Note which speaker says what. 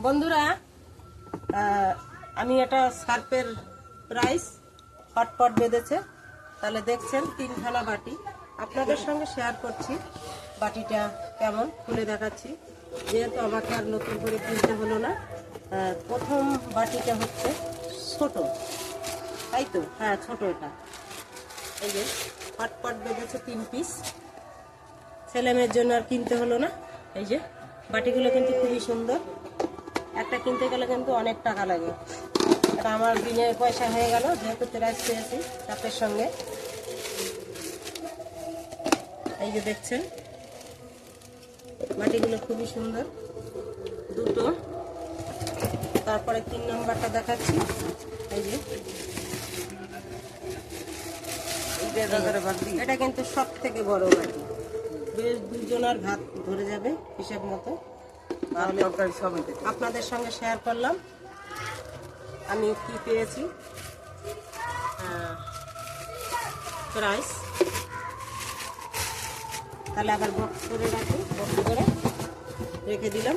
Speaker 1: বন্ধুরা, আমি এটা সার্ফের প্রাইস হটপট বেঁধেছে, তাহলে দেখছেন 3খানা বাটি আপনাদের সঙ্গে শেয়ার করছি। বাটিটা কেমন খুলে দেখাচ্ছি, যেহেতু আমাকে আর নতুন করে কিনতে হলো না। প্রথম বাটিটা হচ্ছে ছোট, তাই তো? হ্যাঁ, ছোট। এটা এই যে হটপট বেঁধেছে 3 পিস, ছেলে মেয়ের জন্য আর কিনতে হলো না। এই যে বাটিগুলো কিন্তু খুবই সুন্দর, একটা কিনতে গেলে কিন্তু অনেক টাকা লাগে। এটা আমার দিনের পয়সা হয়ে গেল, যেহেতু প্রাইস পেয়েছি সাথের সঙ্গে। এই যে দেখছেন বাটিগুলো খুবই সুন্দর, দুটো। তারপরে 3 নম্বরটা দেখাচ্ছি। এই যে এটা কিন্তু সব থেকে বড় বাটি, বেশ 2 জনের ভাত ধরে যাবে হিসাব মতো। আপনাদের সঙ্গে শেয়ার করলাম আমি কি পেয়েছি প্রাইস। তাহলে আবার বক্স করে রাখি, বক্স করে রেখে দিলাম।